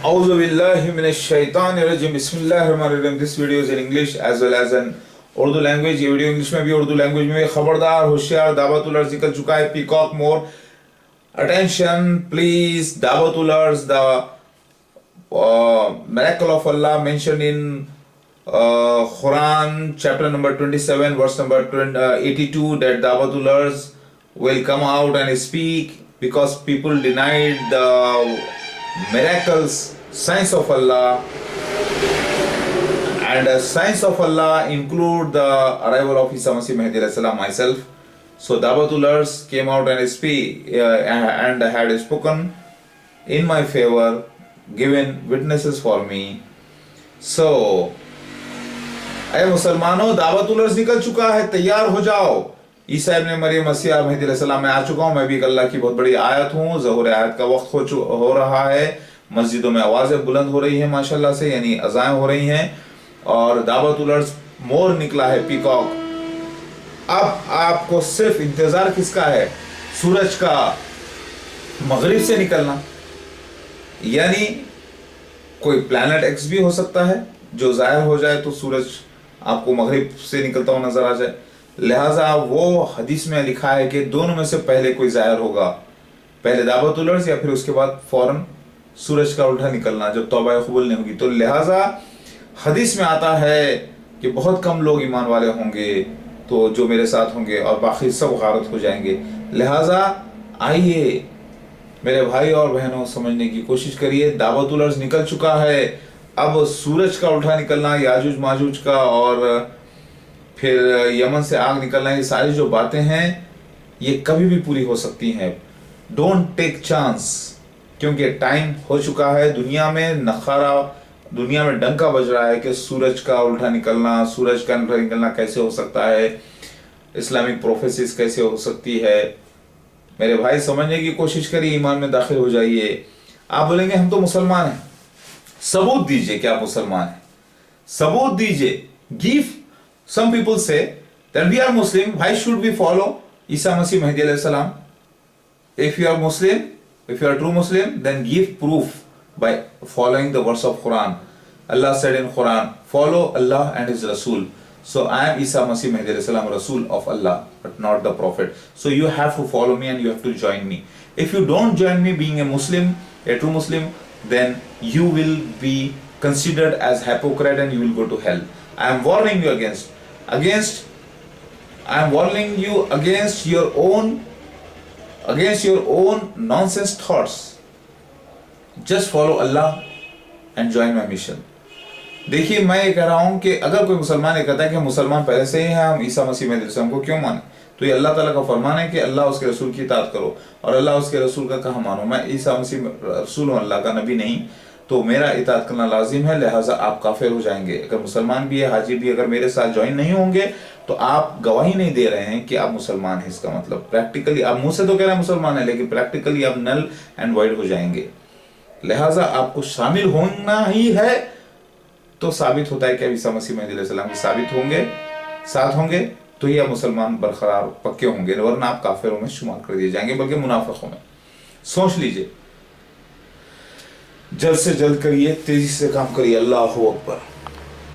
Auzu billahi minash shaitanir rajim. Bismillahirrahmanirrahim. This video is in English as well as in Urdu language. ये video English में भी Urdu language में भी। खबरदार होशियार, दावतुल अर्ज निकल चुका है। Peacock more attention please. दावतुल अर्ज, the miracle of Allah mentioned in Quran chapter number 27 verse number 82, that Dawatul Arz will come out and speak because people denied the miracles, signs of Allah, and signs of Allah include the arrival of Isa Masih Mahdi alayhi salam, myself. So Dawatul Arz came out and speak and had spoken in my favor, given witnesses for me. So अरे मुसलमानों, दावतुल अर्ज निकल चुका है, तैयार हो जाओ। ईसा इब्न मरियम मसीह महदी अलैहि सलाम, मैं आ चुका हूँ। मैं भी अल्लाह की बहुत बड़ी आयत हूँ। ज़ोहर आयत का वक्त हो रहा है। मस्जिदों में आवाज़ें बुलंद हो रही हैं माशाल्लाह से, यानी अज़ाएं हो रही हैं। और दावतुल अर्ज मोर निकला है, पीकॉक। अब आपको सिर्फ इंतज़ार किसका है? सूरज का मगरिब से निकलना। यानी कोई प्लैनेट एक्स भी हो सकता है जो ज़ाहिर हो जाए तो सूरज आपको मगरिब से निकलता हुआ नजर आ जाए। लिहाजा वो हदीस में लिखा है कि दोनों में से पहले कोई ज़ाहिर होगा, पहले दावतुल अर्ज या फिर उसके बाद फौरन सूरज का उल्टा निकलना, जब तौबा कबूल नहीं होगी। तो लिहाजा हदीस में आता है कि बहुत कम लोग ईमान वाले होंगे, तो जो मेरे साथ होंगे, और बाकी सब गारत हो जाएंगे। लिहाजा आइए मेरे भाई और बहनों, समझने की कोशिश करिए। दावतुल अर्ज निकल चुका है। अब सूरज का उल्टा निकलना, याजूज माजूज का, और फिर यमन से आग निकलना, ये सारी जो बातें हैं ये कभी भी पूरी हो सकती हैं। डोंट टेक चांस, क्योंकि टाइम हो चुका है। दुनिया में नखारा, दुनिया में डंका बज रहा है कि सूरज का उल्टा निकलना, सूरज का उल्टा निकलना कैसे हो सकता है, इस्लामिक प्रोफेसिस कैसे हो सकती है। मेरे भाई, समझने की कोशिश करिए, ईमान में दाखिल हो जाइए। आप बोलेंगे हम तो मुसलमान हैं, सबूत दीजिए कि आप मुसलमान हैं, सबूत दीजिए। Give. Some people say that we are Muslim, why should we follow ईसा मसीह महदी अलैहि सलाम? If you are Muslim, if you are true Muslim, then give proof by following the verse of Quran. Allah said in Quran, follow Allah and His Rasul. So I am Isa Masih Mahdi alayhi salam, Rasul of Allah, but not the Prophet. So you have to follow me and you have to join me. If you don't join me being a Muslim, a true Muslim, then you will be considered as hypocrite and you will go to hell. I am warning you against your own nonsense thoughts. Just follow Allah and join my mission. देखिए, मैं ये कह रहा हूँ कि अगर कोई मुसलमान ये कहता है कि हम मुसलमान पहले से ही हैं, हम ईसा मसीह महदी अलैहि सलाम को क्यों माने, तो ये अल्लाह ताला का फरमान है कि अल्लाह उसके रसूल की इताअत करो, और अल्लाह उसके रसूल का कहाँ मानो। मैं ईसा मसीह रसूल हूँ, अल्लाह का नबी नहीं, तो मेरा इताअत करना लाजिम है। लिहाजा आप काफिर हो जाएंगे। अगर मुसलमान भी है, हाजी भी अगर मेरे साथ ज्वाइन नहीं होंगे, तो आप गवाही नहीं दे रहे हैं कि आप मुसलमान हैं। इसका मतलब प्रैक्टिकली आप मुंह से तो कह रहे हैं मुसलमान है, लेकिन प्रैक्टिकली आप नल एंड वाइड हो जाएंगे। लिहाजा आपको शामिल होना ही है। तो साबित होता है कि ईसा मसीह महदी अलैहि सलाम के साथ होंगे तो ही आप मुसलमान बरकरार पक्के होंगे, वरना आप काफिरों में शुमार कर दिए जाएंगे, बल्कि मुनाफिकों में। सोच लीजिए, जल्द से जल्द करिए, तेजी से काम करिए। अल्लाहू अकबर।